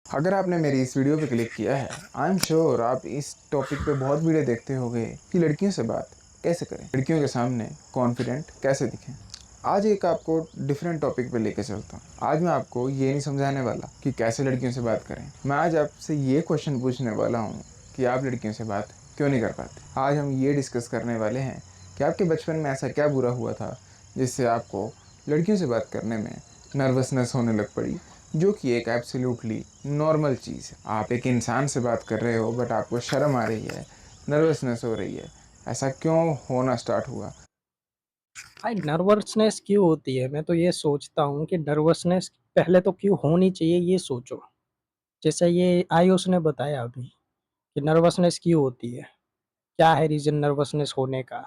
अगर आपने मेरी इस वीडियो पे क्लिक किया है, आई एम श्योर आप इस टॉपिक पे बहुत वीडियो देखते होंगे कि लड़कियों से बात कैसे करें, लड़कियों के सामने कॉन्फिडेंट कैसे दिखें। आज एक आपको डिफरेंट टॉपिक पे लेके चलता हूँ। आज मैं आपको ये नहीं समझाने वाला कि कैसे लड़कियों से बात करें। मैं आज आपसे ये क्वेश्चन पूछने वाला हूँ कि आप लड़कियों से बात क्यों नहीं कर पाते। आज हम ये डिस्कस करने वाले हैं कि आपके बचपन में ऐसा क्या बुरा हुआ था जिससे आपको लड़कियों से बात करने में नर्वसनेस होने लग पड़ी, जो कि एक एब्सोल्युटली नॉर्मल चीज़ है। आप एक इंसान से बात कर रहे हो बट आपको शर्म आ रही है, नर्वसनेस हो रही है। ऐसा क्यों होना स्टार्ट हुआ? भाई नर्वसनेस क्यों होती है? मैं तो ये सोचता हूँ कि नर्वसनेस पहले तो क्यों होनी चाहिए ये सोचो। जैसे ये आयुष ने बताया अभी कि नर्वसनेस क्यों होती है, क्या है रीज़न नर्वसनेस होने का।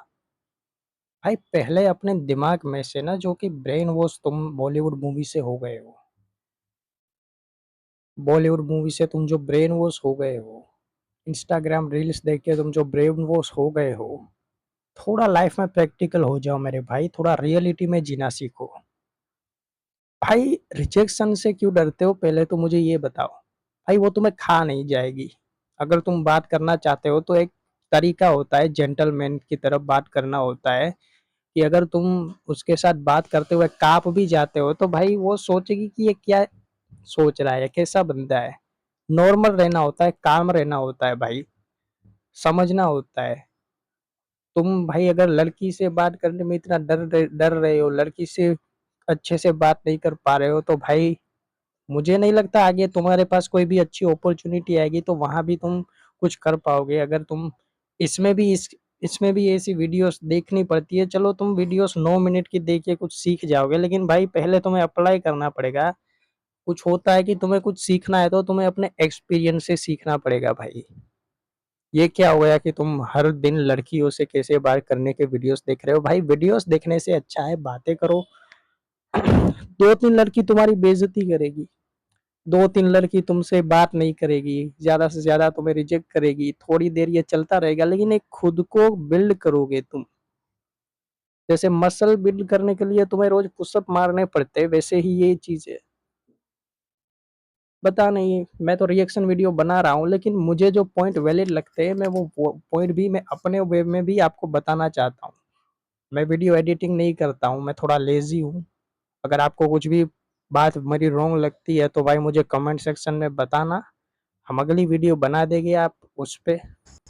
भाई पहले अपने दिमाग में से ना जो कि ब्रेन वॉश तुम बॉलीवुड मूवी से हो गए हो। बॉलीवुड मूवी से तुम जो ब्रेन वॉश हो गए हो, इंस्टाग्राम रील्स देख के तुम जो ब्रेन वॉश हो गए हो, थोड़ा लाइफ में प्रैक्टिकल हो जाओ मेरे भाई, थोड़ा रियलिटी में जीना सीखो। भाई रिजेक्शन से क्यों डरते हो पहले तो मुझे ये बताओ। भाई वो तुम्हें खा नहीं जाएगी। अगर तुम बात करना चाहते हो तो एक तरीका होता है, जेंटलमैन की तरफ बात करना होता है कि अगर तुम उसके साथ बात करते हुए काँप भी जाते हो तो भाई वो सोचेगी कि ये क्या सोच रहा है, कैसा बंदा है। नॉर्मल रहना होता है, काम रहना होता है भाई, समझना होता है। तुम भाई अगर लड़की से बात करने में इतना डर रहे हो, लड़की से अच्छे से बात नहीं कर पा रहे हो, तो भाई मुझे नहीं लगता आगे तुम्हारे पास कोई भी अच्छी अपॉर्चुनिटी आएगी तो वहां भी तुम कुछ कर पाओगे। अगर तुम इसमें भी इसमें भी ऐसी वीडियोस देखनी पड़ती है, चलो तुम वीडियोस 9 मिनट की देख के कुछ सीख जाओगे, लेकिन भाई पहले तुम्हें अप्लाई करना पड़ेगा। कुछ होता है कि तुम्हें कुछ सीखना है तो तुम्हें अपने एक्सपीरियंस से सीखना पड़ेगा भाई। ये क्या हो गया कि तुम हर दिन लड़कियों से कैसे बात करने के वीडियोस देख रहे हो? भाई वीडियोस देखने से अच्छा है बातें करो। दो तीन लड़की तुम्हारी बेइज्जती करेगी, 2-3 लड़की तुमसे बात नहीं करेगी, ज़्यादा से ज़्यादा तुम्हें रिजेक्ट करेगी, थोड़ी देर ये चलता रहेगा, लेकिन एक खुद को बिल्ड करोगे तुम। जैसे मसल बिल्ड करने के लिए तुम्हें रोज़ पुशअप मारने पड़ते हैं, वैसे ही ये चीज़ है। पता नहीं, मैं तो रिएक्शन वीडियो बना रहा हूँ, लेकिन मुझे जो पॉइंट वैलिड लगते हैं, मैं वो पॉइंट भी मैं अपने वे में भी आपको बताना चाहता हूँ। मैं वीडियो एडिटिंग नहीं करता हूँ, मैं थोड़ा लेज़ी हूँ। अगर आपको कुछ भी बात मेरी रॉन्ग लगती है, तो भाई मुझे कमेंट सेक्शन में बताना। हम अगली वीडियो बना देंगे आप उस पे।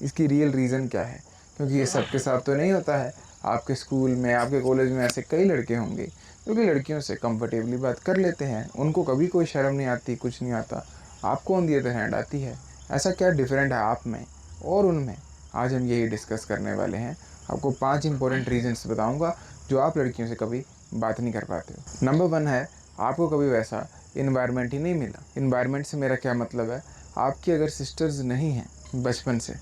इसकी रियल रीज़न क्या है? क्योंकि ये सबके साथ तो नहीं होता है। आपके स्कूल में, आपके कॉलेज में ऐसे कई लड़के होंगे जो कि लड़कियों से कंफर्टेबली बात कर लेते हैं, उनको कभी कोई शर्म नहीं आती, कुछ नहीं आता। आपको ऑन दी अदर हैंड आती है। ऐसा क्या डिफरेंट है आप में और उनमें? आज हम यही डिस्कस करने वाले हैं। आपको 5 इंपॉर्टेंट रीजंस बताऊंगा जो आप लड़कियों से कभी बात नहीं कर पाते हो। नंबर 1 है, आपको कभी वैसा इन्वायरमेंट ही नहीं मिला। इन्वायरमेंट से मेरा क्या मतलब है? आपकी अगर सिस्टर्स नहीं हैं बचपन से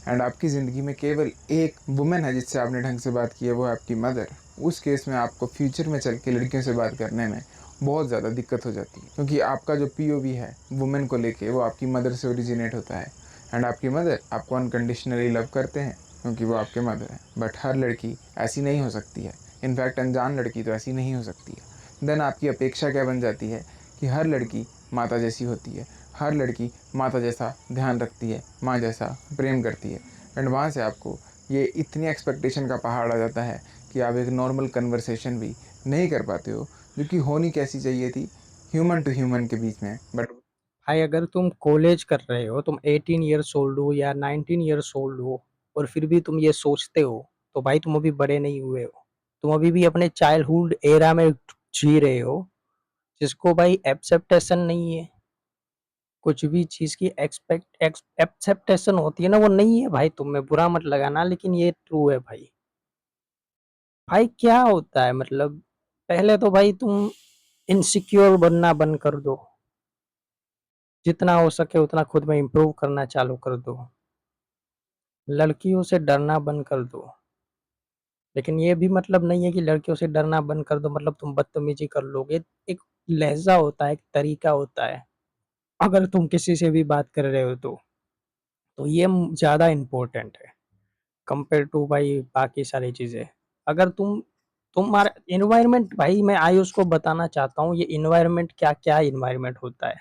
एंड आपकी ज़िंदगी में केवल एक वुमेन है जिससे आपने ढंग से बात की है, वो है आपकी मदर। उस केस में आपको फ्यूचर में चल के लड़कियों से बात करने में बहुत ज़्यादा दिक्कत हो जाती है, क्योंकि आपका जो पीओवी है वुमेन को लेके वो आपकी मदर से ओरिजिनेट होता है। एंड आपकी मदर आपको अनकंडीशनली लव करते हैं क्योंकि वो आपके मदर हैं। बट हर लड़की ऐसी नहीं हो सकती है। इनफैक्ट अनजान लड़की तो ऐसी नहीं हो सकती है। देन आपकी अपेक्षा क्या बन जाती है कि हर लड़की माता जैसी होती है, हर लड़की माता जैसा ध्यान रखती है, माँ जैसा प्रेम करती है। एंड वहाँ से आपको ये इतनी एक्सपेक्टेशन का पहाड़ आ जाता है कि आप एक नॉर्मल कन्वर्सेशन भी नहीं कर पाते हो, जो कि होनी कैसी चाहिए थी, ह्यूमन टू ह्यूमन के बीच में। बट भाई अगर तुम कॉलेज कर रहे हो, तुम 18 ईयर्स ओल्ड हो या 19 ईयर्स ओल्ड हो, और फिर भी तुम ये सोचते हो, तो भाई तुम अभी बड़े नहीं हुए हो। तुम अभी भी अपने चाइल्डहुड एरा में जी रहे हो, जिसको भाई एक्सेप्टेशन नहीं है। कुछ भी चीज़ की एक्सेप्टेशन होती है ना, वो नहीं है भाई। तुम में बुरा मत लगाना, लेकिन ये ट्रू है भाई। भाई क्या होता है मतलब, पहले तो भाई तुम इनसिक्योर बनना बंद कर दो। जितना हो सके उतना खुद में इम्प्रूव करना चालू कर दो। लड़कियों से डरना बंद कर दो। लेकिन ये भी मतलब नहीं है कि लड़कियों से डरना बंद कर दो मतलब तुम बदतमीजी कर लोगे। एक लहजा होता है, एक तरीका होता है। अगर तुम किसी से भी बात कर रहे हो तो ये ज़्यादा इम्पोर्टेंट है कंपेयर टू भाई बाकी सारी चीज़ें। अगर तुम्हारा इन्वायरमेंट, भाई मैं आयुष को बताना चाहता हूँ ये इन्वायरमेंट क्या क्या इन्वायरमेंट होता है।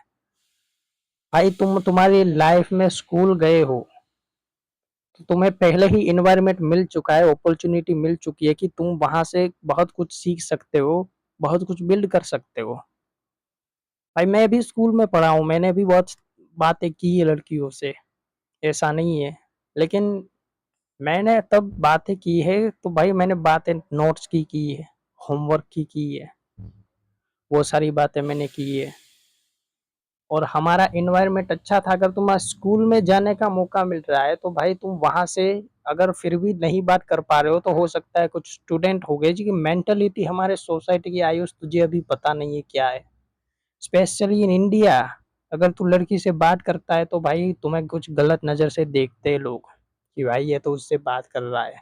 भाई तुम्हारी लाइफ में स्कूल गए हो तो तुम्हें पहले ही इन्वायरमेंट मिल चुका है, अपॉर्चुनिटी मिल चुकी है कि तुम वहां से बहुत कुछ सीख सकते हो, बहुत कुछ बिल्ड कर सकते हो। भाई मैं भी स्कूल में पढ़ा हूँ, मैंने भी बहुत बातें की है लड़कियों से, ऐसा नहीं है। लेकिन मैंने तब बातें की है तो भाई मैंने बातें नोट्स की है, होमवर्क की है, वो सारी बातें मैंने की है। और हमारा एनवायरनमेंट अच्छा था। अगर तुम्हें स्कूल में जाने का मौका मिल रहा है तो भाई तुम वहां से अगर फिर भी नहीं बात कर पा रहे हो तो हो सकता है कुछ स्टूडेंट हो गए जी की मेंटलिटी हमारे सोसाइटी की, आयुष तुझे अभी पता नहीं है क्या है, स्पेशली इन इंडिया। अगर तू लड़की से बात करता है तो भाई तुम्हें कुछ गलत नजर से देखते हैं लोग कि भाई ये तो उससे बात कर रहा है।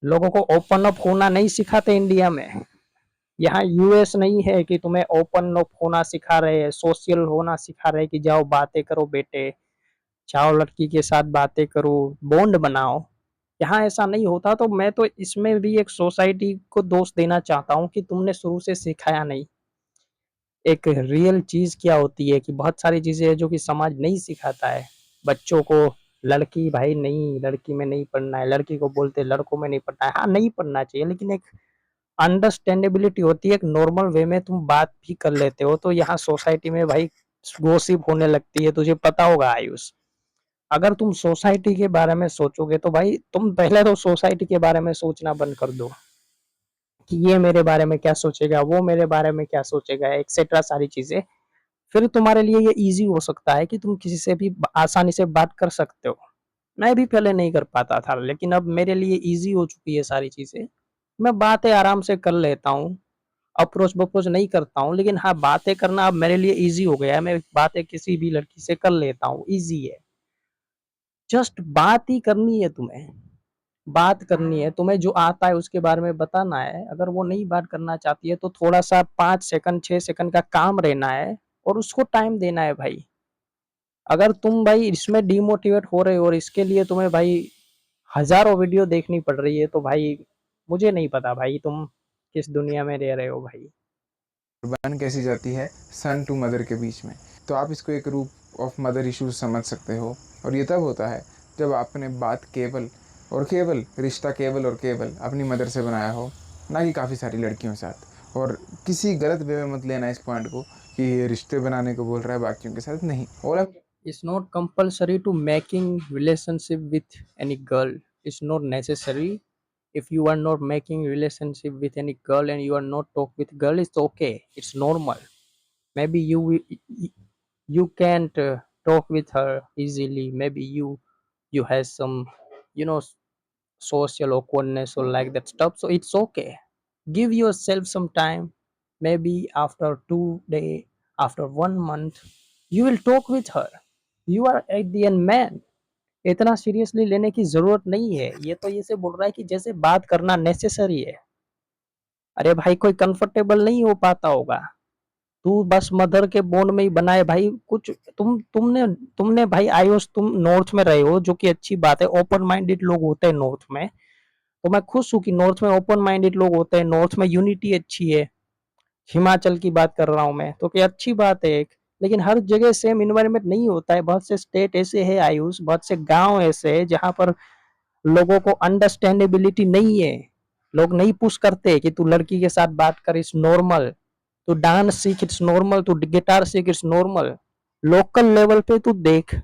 लोगों को ओपन अप होना नहीं सिखाते इंडिया में। यहाँ यूएस नहीं है कि तुम्हें ओपन अप होना सिखा रहे हैं, सोशल होना सिखा रहे हैं कि जाओ बातें करो बेटे, जाओ लड़की के साथ बातें करो, बॉन्ड बनाओ। यहाँ ऐसा नहीं होता। तो मैं तो इसमें भी एक सोसाइटी को दोष देना चाहता हूँ कि तुमने शुरू से सिखाया नहीं एक रियल चीज क्या होती है, कि बहुत सारी चीजें हैं जो कि समाज नहीं सिखाता है बच्चों को। लड़की भाई नहीं, लड़की में नहीं पढ़ना है, लड़की को बोलते लड़कों में नहीं पढ़ना है। हाँ नहीं पढ़ना चाहिए, लेकिन एक अंडरस्टैंडेबिलिटी होती है, एक नॉर्मल वे में तुम बात भी कर लेते हो। तो यहाँ सोसाइटी में भाई गोसिप होने लगती है, तुझे पता होगा आयुष। अगर तुम सोसाइटी के बारे में सोचोगे तो भाई तुम पहले तो सोसाइटी के बारे में सोचना बंद कर दो कि ये मेरे बारे में क्या सोचेगा, वो मेरे बारे में क्या सोचेगा, एक्सेट्रा सारी चीजें। फिर तुम्हारे लिए ये इजी हो सकता है कि तुम किसी से भी आसानी से बात कर सकते हो। मैं भी पहले नहीं कर पाता था, लेकिन अब मेरे लिए इजी हो चुकी है सारी चीजें। मैं बातें आराम से कर लेता हूँ, अप्रोच बप्रोच नहीं करता हूँ, लेकिन हाँ बातें करना अब मेरे लिए इजी हो गया है। मैं बातें किसी भी लड़की से कर लेता हूँ, इजी है। जस्ट बात ही करनी है तुम्हें, बात करनी है तुम्हें, जो आता है उसके बारे में बताना है। अगर वो नहीं बात करना चाहती है तो थोड़ा सा 5 सेकंड 6 सेकंड का काम रहना है और उसको टाइम देना है भाई। अगर तुम भाई इसमें डिमोटिवेट हो रहे हो और इसके लिए तुम्हें भाई हजारों वीडियो देखनी पड़ रही है तो भाई मुझे नहीं पता भाई तुम किस दुनिया में रह रहे हो भाई। बन कैसी जाती है सन टू मदर के बीच में। तो आप इसको एक रूप ऑफ मदर इश्यूज समझ सकते हो। और ये तब होता है जब आपने बात केवल और केवल रिश्ता केवल और केवल अपनी मदर से बनाया हो, ना कि काफ़ी सारी लड़कियों के साथ। और किसी गलत वे में मत लेना इस पॉइंट को कि ये रिश्ते बनाने को बोल रहा है बाकियों के साथ, नहीं। और It's not compulsory to making relationship with any girl. It's not necessary. If you are not making relationship with any girl and you are not talk with girl, it's okay. It's normal. Maybe you can't talk with her easily. Maybe you has some you know social awkwardness or like that stuff. So it's okay. Give yourself some time. Maybe after 2 day, after 1 month, you will talk with her. You are at the end man. इतना seriously लेने की जरूरत नहीं है। ये तो ये से बोल रहा है कि जैसे बात करना नेसेसरी है। अरे भाई कोई कंफर्टेबल नहीं हो पाता होगा, तू बस मदर के बोन में ही बनाए भाई कुछ। तुमने तुमने भाई आयुष तुम नॉर्थ में रहे हो, जो कि अच्छी बात है, ओपन माइंडेड लोग होते हैं नॉर्थ में। तो मैं खुश हूँ कि नॉर्थ में ओपन माइंडेड लोग होते हैं, नॉर्थ में यूनिटी अच्छी है। हिमाचल की बात कर रहा हूँ मैं, तो क्या अच्छी बात है एक। लेकिन हर जगह सेम इन्वायरमेंट नहीं होता है। बहुत से स्टेट ऐसे है आयुष, बहुत से गांव ऐसे है जहाँ पर लोगों को अंडरस्टैंडेबिलिटी नहीं है। लोग नहीं पुश करते कि तू लड़की के साथ बात कर, इट्स नॉर्मल। तू डांस सीख, इट्स नॉर्मल। तू गिटार सीख, इट्स नॉर्मल। लोकल लेवल पे तू देख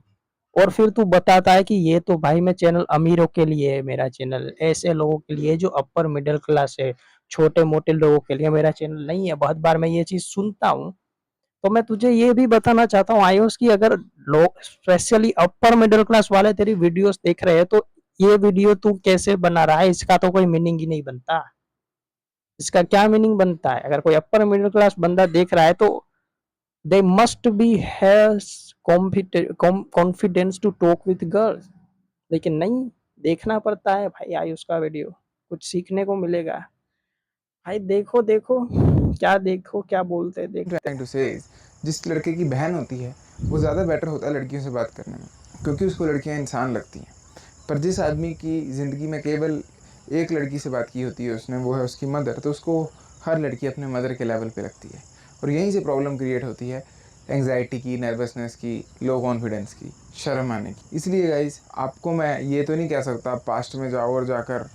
और फिर तू बताता है कि ये तो भाई मैं चैनल अमीरों के लिए है, मेरा चैनल ऐसे लोगों के लिए जो अपर मिडिल क्लास है, छोटे मोटे लोगों के लिए मेरा चैनल नहीं है। बहुत बार मैं ये चीज सुनता हूँ। तो मैं तुझे ये भी बताना चाहता हूँ आयुष की, अगर लोग स्पेशली अपर मिडिल क्लास वाले तेरी वीडियोस देख रहे हैं तो ये वीडियो तू कैसे बना रहा है इसका तो कोई मीनिंग ही नहीं बनता। इसका क्या मीनिंग बनता है? अगर कोई अपर मिडिल क्लास बंदा देख रहा है तो they must be has confidence to talk with girls. लेकिन नहीं, देखना पड़ता है भाई आयुष का वीडियो, कुछ सीखने को मिलेगा। भाई देखो देखो क्या, देखो क्या बोलते हैं, देखते ट्राइंग हैं। टू से जिस लड़के की बहन होती है वो ज़्यादा बेटर होता है लड़कियों से बात करने में, क्योंकि उसको लड़कियां इंसान लगती हैं। पर जिस आदमी की ज़िंदगी में केवल एक लड़की से बात की होती है उसने, वो है उसकी मदर, तो उसको हर लड़की अपने मदर के लेवल पे लगती है। और यहीं से प्रॉब्लम क्रिएट होती है एंग्जाइटी की, नर्वसनेस की, लो कॉन्फिडेंस की, शर्म आने की। इसलिए गाइस आपको मैं ये तो नहीं कह सकता आप पास्ट में जाओ और जाकर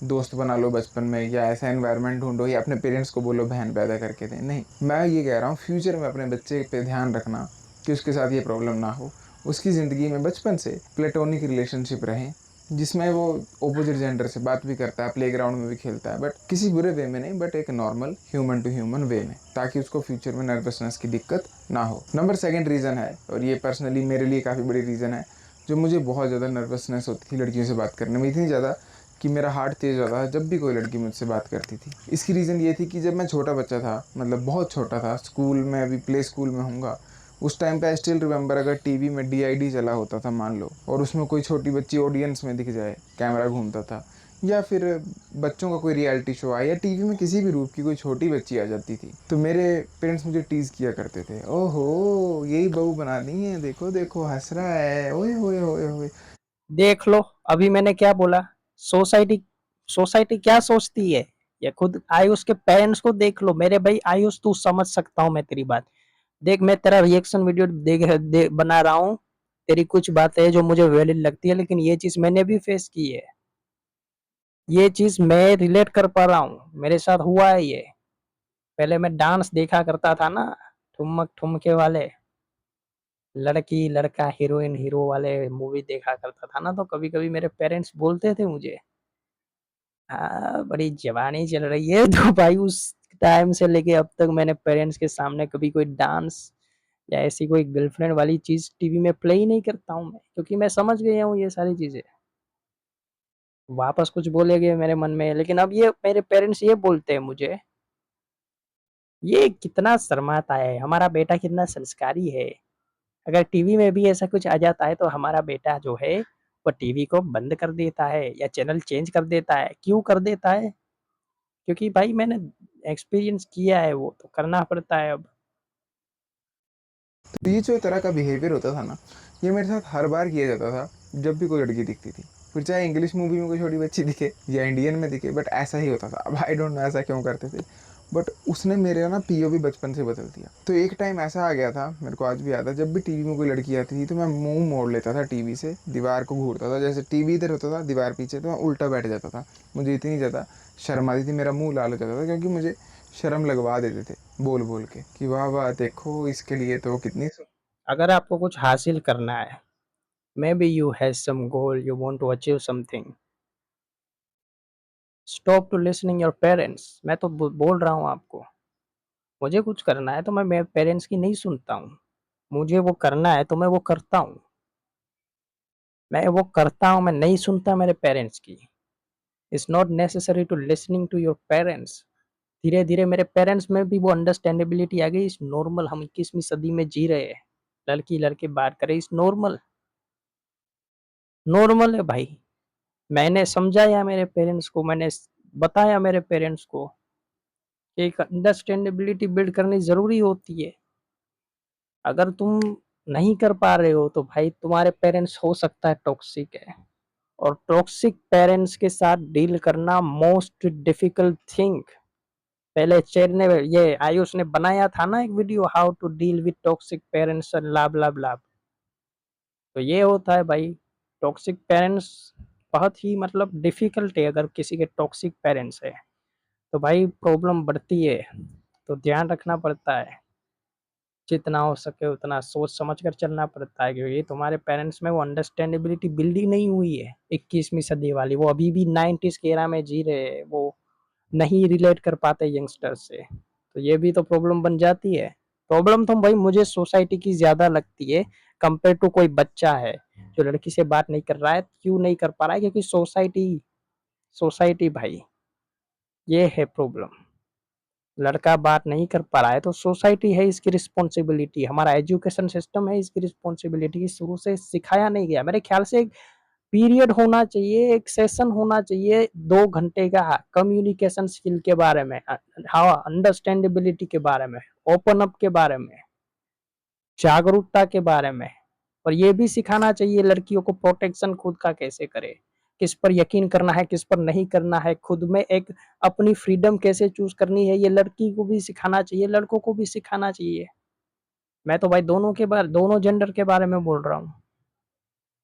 दोस्त बना लो बचपन में, या ऐसा एनवायरनमेंट ढूंढो, या अपने पेरेंट्स को बोलो बहन पैदा करके दें। नहीं, मैं ये कह रहा हूँ फ्यूचर में अपने बच्चे पे ध्यान रखना कि उसके साथ ये प्रॉब्लम ना हो। उसकी ज़िंदगी में बचपन से प्लेटोनिक रिलेशनशिप रहें, जिसमें वो ऑपोजिट जेंडर से बात भी करता है, प्लेग्राउंड में भी खेलता है, बट किसी बुरे वे में नहीं, बट एक normal human to human way में, ताकि उसको फ्यूचर में नर्वसनेस की दिक्कत ना हो। नंबर सेकंड रीज़न है, और ये पर्सनली मेरे लिए काफ़ी बड़ी रीज़न है, जो मुझे बहुत ज़्यादा नर्वसनेस होती थी लड़कियों से बात करने में, इतनी ज़्यादा कि मेरा हार्ट तेज़ होता था जब भी कोई लड़की मुझसे बात करती थी। इसकी रीज़न ये थी कि जब मैं छोटा बच्चा था, मतलब बहुत छोटा था, स्कूल में, अभी प्ले स्कूल में हूँगा, उस टाइम पे आई स्टिल रिमेंबर, अगर टीवी में डीआईडी चला होता था मान लो, और उसमें कोई छोटी बच्ची ऑडियंस में दिख जाए, कैमरा घूमता था, या फिर बच्चों का कोई रियलिटी शो आया, या टीवी में किसी भी रूप की कोई छोटी बच्ची आ जाती थी, तो मेरे पेरेंट्स मुझे टीज़ किया करते थे, ओहो यही बहू बना दी है, देखो देखो हंस रहा है, ओए होए होए होए। देख लो, अभी मैंने क्या बोला? सोसाइटी सोसाइटी क्या सोचती है? ये खुद आयुष के पेरेंट्स को देख लो। मेरे भाई आयुष, तू समझ सकता हूँ मैं तेरी बात। देख, मैं तेरा रिएक्शन वीडियो बना रहा हूँ। तेरी कुछ बातें हैं जो मुझे वैलिड लगती है, लेकिन ये चीज मैंने भी फेस की है। ये चीज मैं रिलेट कर पा रहा हूँ, मेरे साथ हुआ है ये। पहले मैं डांस देखा करता था ना, ठुमक ठुमके वाले, लड़की लड़का हीरोइन हीरो वाले मूवी देखा करता था ना, तो कभी कभी मेरे पेरेंट्स बोलते थे मुझे, हाँ बड़ी जवानी चल रही है। तो भाई उस टाइम से लेके अब तक मैंने पेरेंट्स के सामने कभी कोई डांस या ऐसी कोई गर्लफ्रेंड वाली चीज टीवी में प्ले ही नहीं करता हूँ मैं, क्योंकि मैं समझ गया हूँ ये सारी चीजें। वापस कुछ बोलेगे मेरे मन में, लेकिन अब ये मेरे पेरेंट्स ये बोलते हैं मुझे, ये कितना शर्माता है, हमारा बेटा कितना संस्कारी है। अगर टीवी में भी ऐसा कुछ आ जाता है तो हमारा बेटा जो है वो टीवी को बंद कर देता है या चैनल चेंज कर देता है। क्यों कर देता है? क्योंकि भाई मैंने एक्सपीरियंस किया है, वो तो करना पड़ता है अब। तो ये जो तरह का बिहेवियर होता था ना, ये मेरे साथ हर बार किया जाता था जब भी कोई लड़की दिखती थी, फिर चाहे इंग्लिश मूवी में कोई छोटी बच्ची दिखे या इंडियन में दिखे, बट ऐसा ही होता था। अब आई डोंट नो ऐसा क्यों करते थे, बट उसने मेरे ना पीओवी बचपन से बदल दिया। तो एक टाइम ऐसा आ गया था, मेरे को आज भी याद है, जब भी टीवी में कोई लड़की आती थी तो मैं मुंह मोड़ लेता था टीवी से, दीवार को घूरता था, जैसे टीवी इधर होता था दीवार पीछे, तो मैं उल्टा बैठ जाता था। मुझे इतनी ज़्यादा शर्म आती थी, मेरा मुंह लाल हो जाता था, क्योंकि मुझे शर्म लगवा देते थे बोल बोल के कि वाह वाह देखो इसके लिए तो कितनी। अगर आपको कुछ हासिल करना है, maybe you have some goal, you want to achieve something, stop to listening your parents. मैं तो बोल रहा हूँ आपको, मुझे कुछ करना है तो मैं मेरे पेरेंट्स की नहीं सुनता हूँ। मुझे वो करना है तो मैं वो करता हूँ। मैं वो करता हूँ, मैं नहीं सुनता मेरे पेरेंट्स की। It's not necessary to listening to your parents. धीरे धीरे मेरे पेरेंट्स में भी वो अंडरस्टैंडेबिलिटी आ गई। इस नॉर्मल, हम 21वीं सदी में जी रहे हैं, लड़की लड़के बात करे, इस नॉर्मल, नॉर्मल है भाई। मैंने समझाया मेरे पेरेंट्स को, मैंने बताया मेरे पेरेंट्स को कि एक अंडरस्टैंडेबिलिटी बिल्ड करनी जरूरी होती है। अगर तुम नहीं कर पा रहे हो तो भाई तुम्हारे पेरेंट्स हो सकता है टॉक्सिक है, और टॉक्सिक पेरेंट्स के साथ डील करना मोस्ट डिफिकल्ट थिंग। पहले चेर ने, ये आयुष ने बनाया था ना एक video, how to deal with toxic parents and लाभ लाभ लाभ। तो ये होता है भाई, टॉक्सिक पेरेंट्स बहुत ही मतलब डिफिकल्ट है। अगर किसी के टॉक्सिक पेरेंट्स है तो भाई प्रॉब्लम बढ़ती है। तो ध्यान रखना पड़ता है, जितना हो सके उतना सोच समझ कर चलना पड़ता है, क्योंकि तुम्हारे पेरेंट्स में वो अंडरस्टैंडेबिलिटी बिल्डिंग नहीं हुई है 21वीं सदी वाली। वो अभी भी 90s के एरा में जी रहे हैं, वो नहीं रिलेट कर पाते यंगस्टर्स से। तो ये भी तो प्रॉब्लम बन जाती है। प्रॉब्लम तो भाई मुझे सोसाइटी की ज्यादा लगती है कंपेयर टू कोई बच्चा है जो लड़की से बात नहीं कर रहा है। क्यों नहीं कर पा रहा है? क्योंकि सोसाइटी, सोसाइटी भाई, ये है प्रॉब्लम। लड़का बात नहीं कर पा रहा है तो सोसाइटी है इसकी रिस्पॉन्सिबिलिटी, हमारा एजुकेशन सिस्टम है इसकी रिस्पॉन्सिबिलिटी। शुरू से सिखाया नहीं गया। मेरे ख्याल से एक पीरियड होना चाहिए, एक सेशन होना चाहिए 2 घंटे का, कम्युनिकेशन स्किल के बारे में, हाँ अंडरस्टैंडेबिलिटी के बारे में, ओपन अप के बारे में, जागरूकता के बारे में। और ये भी सिखाना चाहिए लड़कियों को प्रोटेक्शन खुद का कैसे करे, किस पर यकीन करना है किस पर नहीं करना है, खुद में एक अपनी फ्रीडम कैसे चूज करनी है, ये लड़की को भी सिखाना चाहिए, लड़कों को भी सिखाना चाहिए। मैं तो भाई दोनों जेंडर के बारे में बोल रहा हूँ।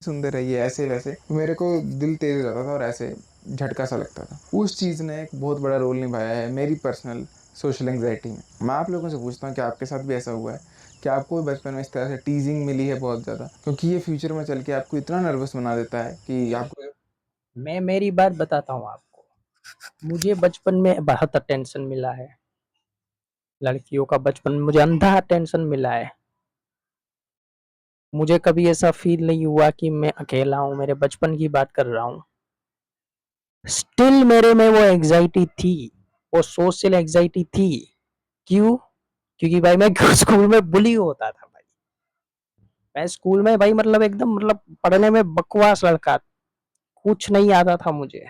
सुंदर है ये ऐसे वैसे, मेरे को दिल तेज हो जाता था और ऐसे झटका सा लगता था। उस चीज़ ने एक बहुत बड़ा रोल निभाया है मेरी पर्सनल सोशल एंग्जाइटी में। मैं आप लोगों से पूछता हूँ कि आपके साथ भी ऐसा हुआ है कि आपको भी बचपन में इस तरह से टीजिंग मिली है बहुत ज़्यादा, क्योंकि ये फ्यूचर में चल के आपको इतना नर्वस बना देता है कि आपको मैं मेरी बात बताता हूँ आपको। मुझे बचपन में बहुत अटेंशन मिला है। लड़कियों का बचपन में मुझे अंधा अटेंशन मिला है। मुझे कभी ऐसा फ़ील नहीं हुआ कि मैं अकेला हूँ, मेरे बचपन की बात कर रहा हूँ। स्टिल मेरे में वो एंग्ज़ायटी थी, वो सोशल एंग्ज़ायटी थी। क्यों? क्योंकि भाई मैं स्कूल में बुली होता था भाई। मैं स्कूल में भाई मतलब एकदम मतलब पढ़ने में बकवास लड़का, कुछ नहीं आता था मुझे।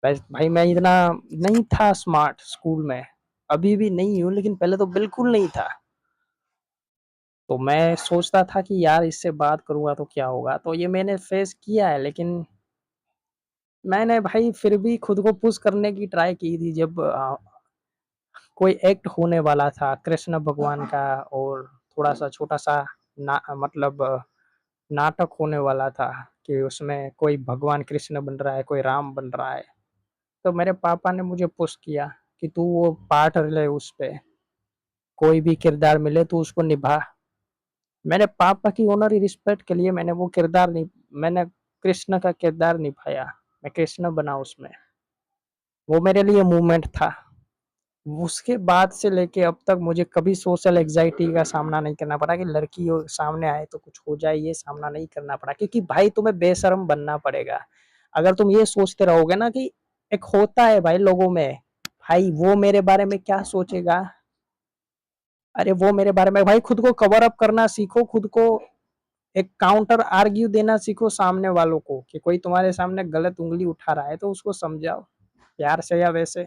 भाई मैं इतना नहीं था स्मार्ट स्कूल में, अभी भी नहीं हूँ लेकिन पहले तो बिल्कुल नहीं था। तो मैं सोचता था कि यार इससे बात करूँगा तो क्या होगा? तो ये मैंने फेस किया है, लेकिन मैंने भाई फिर भी खुद को पुश करने की ट्राई की थी जब कोई एक्ट होने वाला था कृष्ण भगवान का, और थोड़ा-सा छोटा-सा ना मतलब नाटक होने वाला था कि उसमें कोई भगवान कृष्ण बन रहा है, कोई राम बन रहा है। तो मेरे पापा ने मुझे पुश किया कि तू वो पार्ट ले उस पे, कोई भी किरदार मिले तू उसको निभा। मैंने पापा की ऑनरी रिस्पेक्ट के लिए मैंने कृष्ण का किरदार निभाया। मैं कृष्ण बना उसमें। वो मेरे लिए मूवमेंट था। उसके बाद से लेके अब तक मुझे कभी सोशल एंग्जायटी का सामना नहीं करना पड़ा कि लड़की हो सामने आए तो कुछ हो जाए, ये सामना नहीं करना पड़ा, क्योंकि भाई तुम्हें बेशर्म बनना पड़ेगा। अगर तुम ये सोचते रहोगे ना कि एक होता है भाई लोगों में, भाई वो मेरे बारे में क्या सोचेगा, अरे वो मेरे बारे में, भाई खुद को कवर अप करना सीखो, खुद को एक काउंटर आर्ग्यू देना सीखो सामने वालों को कि कोई तुम्हारे सामने गलत उंगली उठा रहा है तो उसको समझाओ प्यार से या वैसे,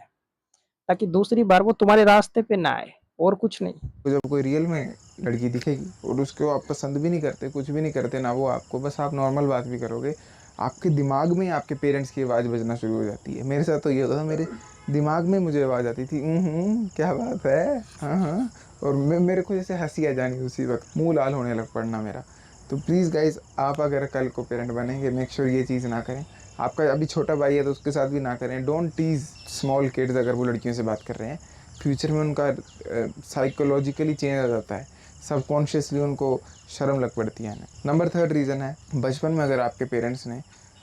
ताकि दूसरी बार वो तुम्हारे रास्ते पे ना आए, और कुछ नहीं। जब कोई रियल में लड़की दिखेगी और उसको आप पसंद भी नहीं करते, कुछ भी नहीं करते ना वो आपको, बस आप नॉर्मल बात भी करोगे, आपके दिमाग में आपके पेरेंट्स की आवाज़ बजना शुरू हो जाती है। मेरे साथ तो ये होता था, मेरे दिमाग में मुझे आवाज़ आती थी, क्या बात है, हाँ हाँ, और मेरे को जैसे हंसी आ जानी उसी वक्त, मुंह लाल होने लग पड़ना मेरा। तो प्लीज़ गाइज, आप अगर कल को पेरेंट बनेंगे, मेक श्योर ये चीज़ ना करें। आपका अभी छोटा भाई है तो उसके साथ भी ना करें। डोंट टीज स्मॉल किड्स अगर वो लड़कियों से बात कर रहे हैं। फ्यूचर में उनका साइकोलॉजिकली चेंज आ जाता है, सबकॉन्शियसली उनको शर्म लग पड़ती है ना। नंबर थर्ड रीज़न है, बचपन में अगर आपके पेरेंट्स ने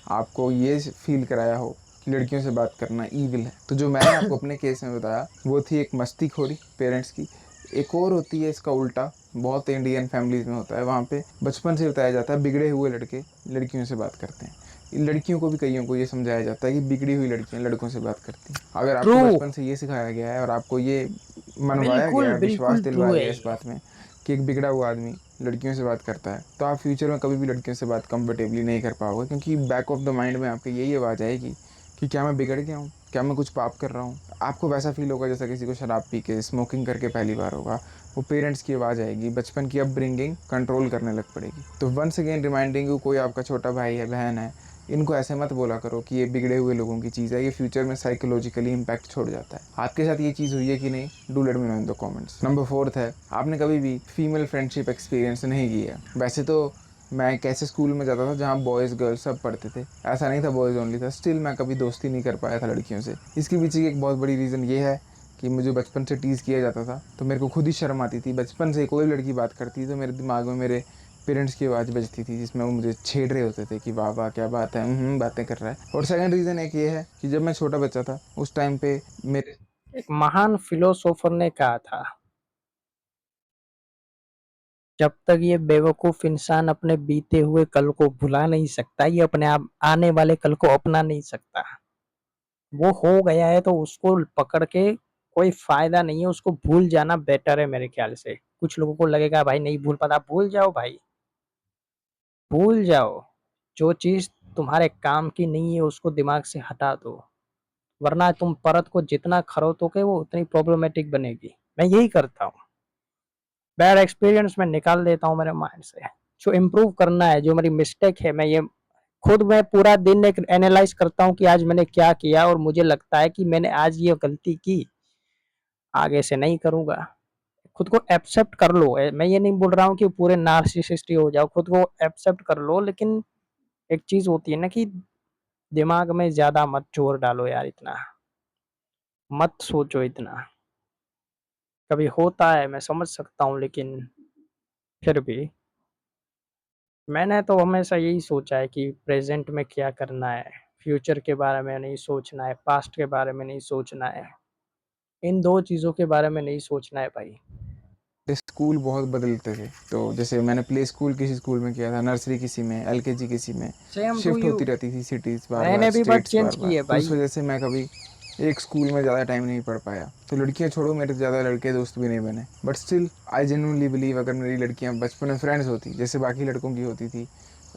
आपको ये फील कराया हो कि लड़कियों से बात करना ईविल है, तो जो मैंने आपको अपने केस में बताया वो थी एक मस्तीखोरी पेरेंट्स की। एक और होती है इसका उल्टा, बहुत इंडियन फैमिलीज़ में होता है, वहाँ पे बचपन से बताया जाता है बिगड़े हुए लड़के लड़कियों से बात करते हैं। लड़कियों को भी कईयों को ये समझाया जाता है कि बिगड़ी हुई लड़कियां लड़कों से बात करती हैं। अगर ट्रू। आपको बचपन से ये सिखाया गया है और आपको ये मनवाया बिल्कुल गया, विश्वास बिल्कुल ट्रू दिलवाया है गया इस ये। बात में कि एक बिगड़ा हुआ आदमी लड़कियों से बात करता है, तो आप फ्यूचर में कभी भी लड़कियों से बात कंफर्टेबली नहीं कर पाओगे, क्योंकि बैक ऑफ द माइंड में आपके यही आवाज़ आएगी कि क्या मैं बिगड़ गया हूँ, क्या मैं कुछ पाप कर रहा हूँ। आपको वैसा फील होगा जैसा किसी को शराब पी के स्मोकिंग करके पहली बार होगा। वो पेरेंट्स की आवाज़ आएगी, बचपन की अपब्रिंगिंग कंट्रोल करने लग पड़ेगी। तो वंस अगेन रिमाइंडिंग यू, कोई आपका छोटा भाई है, बहन है, इनको ऐसे मत बोला करो कि ये बिगड़े हुए लोगों की चीज़ है, ये फ्यूचर में साइकोलॉजिकली इम्पैक्ट छोड़ जाता है। आपके साथ ये चीज़ हुई है कि नहीं, do let me know in the comments. Number fourth है, आपने कभी भी फीमेल फ्रेंडशिप एक्सपीरियंस नहीं की है। वैसे तो मैं एक ऐसे स्कूल में जाता था जहाँ बॉयज़ गर्ल्स सब पढ़ते थे, ऐसा नहीं था बॉयज़ ओनली था, स्टिल मैं कभी दोस्ती नहीं कर पाया था लड़कियों से। इसके पीछे की एक बहुत बड़ी रीज़न ये है कि मुझे बचपन से टीज़ किया जाता था, तो मेरे को खुद ही शर्म आती थी। बचपन से कोई लड़की बात करती तो मेरे दिमाग में मेरे पेरेंट्स की आवाज़ बजती थी, जिसमें वो मुझे छेड़ रहे होते थे कि वाह वाह क्या बात है, बातें कर रहा है। और सेकंड रीज़न एक ये है कि जब मैं छोटा बच्चा था उस टाइम पे मेरे एक महान फिलोसोफर ने कहा था, जब तक ये बेवकूफ इंसान अपने बीते हुए कल को भुला नहीं सकता, ये अपने आप आने वाले कल को अपना नहीं सकता। वो हो गया है तो उसको पकड़ के कोई फायदा नहीं है, उसको भूल जाना बेटर है मेरे ख्याल से। कुछ लोगों को लगेगा भाई नहीं भूल पाता, भूल जाओ भाई, भूल जाओ। जो चीज तुम्हारे काम की नहीं है उसको दिमाग से हटा दो, वरना तुम परत को जितना खरोतोगे वो उतनी प्रॉब्लमेटिक बनेगी। मैं यही करता हूँ, बैड एक्सपीरियंस मैं निकाल देता हूँ मेरे माइंड से। जो इम्प्रूव करना है, जो मेरी मिस्टेक है, मैं पूरा दिन एक एनालाइज करता हूँ कि आज मैंने क्या किया, और मुझे लगता है कि मैंने आज ये गलती की, आगे से नहीं करूंगा। खुद को एक्सेप्ट कर लो। मैं ये नहीं बोल रहा हूँ कि पूरे नार्सिसिस्ट ही हो जाओ, खुद को एक्सेप्ट कर लो, लेकिन एक चीज होती है ना कि दिमाग में ज्यादा मत जोर डालो यार, इतना मत सोचो इतना। कभी होता है, मैं समझ सकता हूँ, लेकिन फिर भी मैंने तो हमेशा यही सोचा है कि प्रेजेंट में क्या करना है, फ्यूचर के बारे में नहीं सोचना है, पास्ट के बारे में नहीं सोचना है, इन दो चीजों के बारे में नहीं सोचना है भाई। स्कूल बहुत बदलते थे, तो जैसे मैंने प्ले स्कूल किसी स्कूल में किया था, नर्सरी किसी में, एलकेजी किसी में, सेम टू शिफ्ट यू। होती रहती थी सिटीज़ बार बार, मैंने भी बट स्टेट्स चेंज बार की बार, है तो उस भाई। वजह से मैं कभी एक स्कूल में ज़्यादा टाइम नहीं पढ़ पाया। तो लड़कियां छोड़ो, मेरे ज़्यादा लड़के दोस्त भी नहीं बने, but still I genuinely believe अगर मेरी लड़कियां बचपन में फ्रेंड्स होती जैसे बाकी लड़कों की होती थी,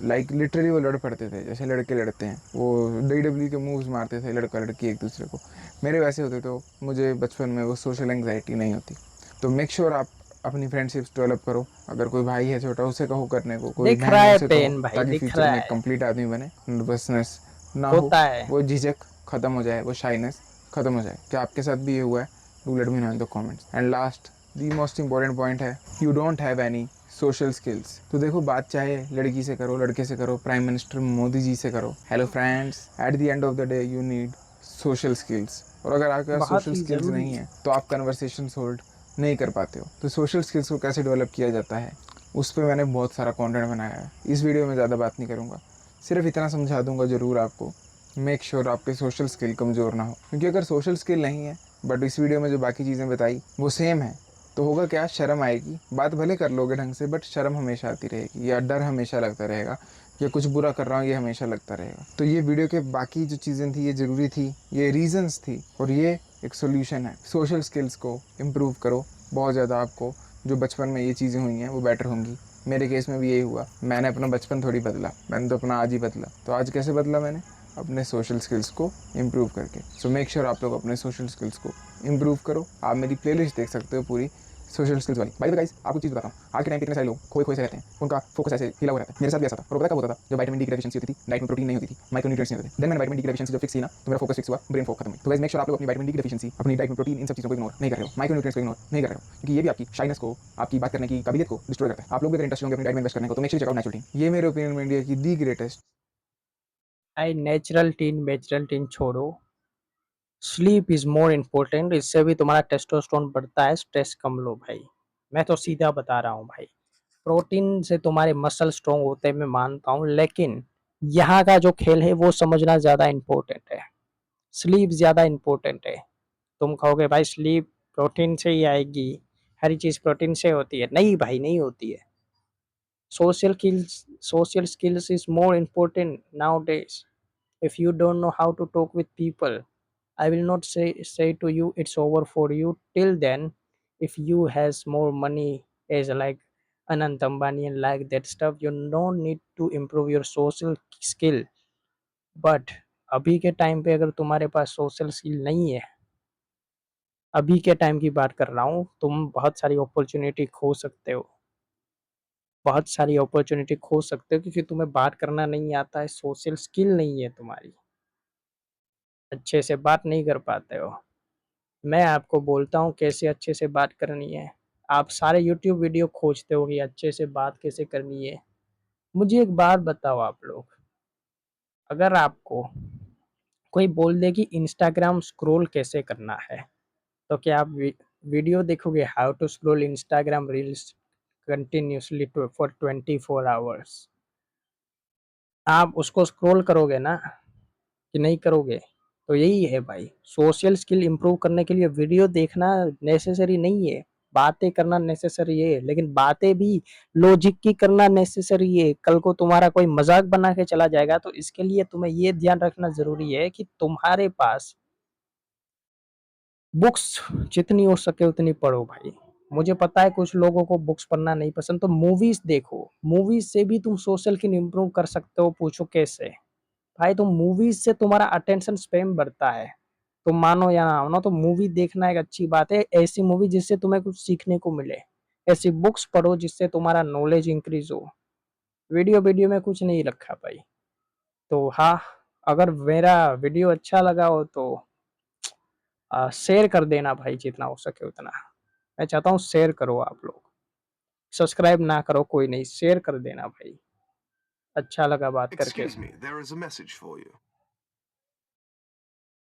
लाइक लिटरली वो लड़ पड़ते थे जैसे लड़के लड़ते हैं, वो डब्ल्यू के मूव्स मारते थे लड़का लड़की एक दूसरे को, मेरे वैसे होते, तो मुझे बचपन में वो सोशल एंग्जाइटी नहीं होती। तो मेक श्योर आप अपनी फ्रेंडशिप्स डेवलप करो। अगर कोई भाई है छोटा, उसे कहो करने को, कोई दिख बहन रहा है है उसे कहो, पेन भाई, ताकि दिख फ्यूचर रहा में एक है। कंप्लीट आदमी बने, नर्वसनेस ना हो, होता है। वो झिझक ख़त्म हो जाए, वो शाइनेस ख़त्म हो जाए। क्या आपके साथ भी ये हुआ है? Do let me know in the comments. And last, the most important point है, you don't have any social skills. तो देखो, बात चाहे लड़की से करो, लड़के से करो, प्राइम मिनिस्टर मोदी जी से करो, hello friends, at the end of the day you need social skills. और अगर आपके पास बहुत सोशल ही स्किल्स जरूरी नहीं है। है तो आप कन्वर्सेशन होल्ड नहीं कर पाते हो। तो सोशल स्किल्स को कैसे डेवलप किया जाता है, उस पर मैंने बहुत सारा कंटेंट बनाया है। इस वीडियो में ज़्यादा बात नहीं करूँगा, सिर्फ इतना समझा दूंगा ज़रूर आपको, मेक श्योर आपके सोशल स्किल कमज़ोर ना हो। क्योंकि अगर सोशल स्किल नहीं है बट इस वीडियो में जो बाकी चीज़ें बताई वो सेम है, तो होगा क्या, शर्म आएगी। बात भले कर लोगे ढंग से, बट शर्म हमेशा आती रहेगी, या डर हमेशा लगता रहेगा, या कुछ बुरा कर रहा हूँ ये हमेशा लगता रहेगा। तो ये वीडियो के बाकी जो चीज़ें थी ये ज़रूरी थी, ये रीजंस थी, और ये एक सोल्यूशन है। सोशल स्किल्स को इम्प्रूव करो बहुत ज़्यादा। आपको जो बचपन में ये चीज़ें हुई हैं वो बेटर होंगी। मेरे केस में भी यही हुआ, मैंने अपना बचपन थोड़ी बदला, मैंने तो अपना आज ही बदला। तो आज कैसे बदला मैंने? अपने सोशल स्किल्स को इम्प्रूव करके। सो मेक श्योर आप लोग अपने सोशल स्किल्स को इम्प्रूव करो। आप मेरी प्लेलिस्ट देख सकते हो पूरी सोशल स्किल्स वाली। बाय द वे गाइस, आपको चीज़ बताता हूँ, आज के टाइम कितने सारे लोग खोए खोए से रहते हैं, उनका फोकस ऐसे हिला हुआ रहता है। मेरे साथ भी ऐसा था, और पता कब होता था? जब विटामिन डी की डेफिशिएंसी होती थी, डाइट में प्रोटीन नहीं होती थी, माइक्रोन्यूट्रिएंट्स नहीं होते थे। देन मैंने विटामिन डी की डेफिशिएंसी जब फिक्स की ना, तो मेरा फोकस फिक्स हुआ, ब्रेन फॉग खत्म हुई। तो गाइस मेक श्योर आप लोग अपनी विटामिन डी की डेफिशिएंसी, अपनी डाइट में प्रोटीन, इन सब चीज़ों को इग्नोर नहीं कर रहे हो, माइक्रोन्यूट्रिएंट्स को इग्नोर नहीं कर रहे हो, क्योंकि ये भी आपकी शाइनेस को, आपकी बात करने की काबिलियत को डिस्ट्रॉय करता है। आप लोग भी अगर इंटरेस्ट होंगे अपनी डाइट में इन्वेस्ट करने को, तो make sure check out natural teen. ये मेरे ओपिनियन में इंडिया की दी ग्रेटेस्ट। भाई नेचुरल टीन वेचुरल टीन छोड़ो, स्लीप इज मोर इम्पोर्टेंट। इससे भी तुम्हारा टेस्टोस्टेरोन बढ़ता है, स्ट्रेस कम लो भाई। मैं तो सीधा बता रहा हूँ भाई। प्रोटीन से तुम्हारे मसल स्ट्रोंग होते हैं, मैं मानता हूँ, लेकिन यहाँ का जो खेल है वो समझना ज्यादा इम्पोर्टेंट है। स्लीप ज्यादा इम्पोर्टेंट है। तुम कहोगे भाई स्लीप प्रोटीन से ही आएगी, हर चीज प्रोटीन से होती है, नहीं भाई, नहीं होती है। social skills is more important nowadays. If you don't know how to talk with people, I will not say to you it's over for you. Till then, if you has more money as like Anant Ambani and like that stuff, you don't need to improve your social skill. But अभी के time पे अगर तुम्हारे पास social skill नहीं है, अभी के time की बात कर रहा हूँ, तुम बहुत सारी अपॉर्चुनिटी खो सकते हो। बहुत सारी अपॉर्चुनिटी खो सकते हो क्योंकि तुम्हें बात करना नहीं आता है, सोशल स्किल नहीं है तुम्हारी, अच्छे से बात नहीं कर पाते हो। मैं आपको बोलता हूँ कैसे अच्छे से बात करनी है। आप सारे यूट्यूब वीडियो खोजते हो कि अच्छे से बात कैसे करनी है। मुझे एक बात बताओ आप लोग, अगर आपको कोई बोल दे कि इंस्टाग्राम स्क्रॉल कैसे करना है, तो क्या आप वीडियो देखोगे how to scroll Instagram reels continuously for 24 hours? आप उसको स्क्रॉल करोगे ना कि नहीं करोगे? तो यही है भाई, सोशल स्किल इंप्रूव करने के लिए वीडियो देखना नेसेसरी नहीं है, बातें करना नेसेसरी है, लेकिन बातें भी लॉजिक की करना नेसेसरी है। कल को तुम्हारा कोई मजाक बना के चला जाएगा, तो इसके लिए तुम्हें ये ध्यान रखना जरूरी है कि तुम्हारे पास बुक्स जितनी हो सके उतनी पढ़ो भाई। मुझे पता है कुछ लोगों को बुक्स पढ़ना नहीं पसंद, तो मूवीज देखो, मूवीज से भी तुम सोशल स्किल इंप्रूव कर सकते हो। पूछो कैसे? भाई तुम मूवीज से तुम्हारा अटेंशन स्पैम बढ़ता है, तुम मानो या ना मानो, तो मूवी देखना एक अच्छी बात है, ऐसी मूवी जिससे तुम्हें कुछ सीखने को मिले। ऐसी बुक्स पढ़ो जिससे तुम्हारा नॉलेज इंक्रीज हो। वीडियो वीडियो में कुछ नहीं रखा भाई। तो हाँ, अगर मेरा वीडियो अच्छा लगा हो तो शेयर कर देना भाई, जितना हो सके उतना। मैं चाहता हूँ शेयर करो आप लोग। सब्सक्राइब ना करो कोई नहीं, शेयर कर देना भाई। अच्छा लगा बात करके। Excuse me, there is a message for you.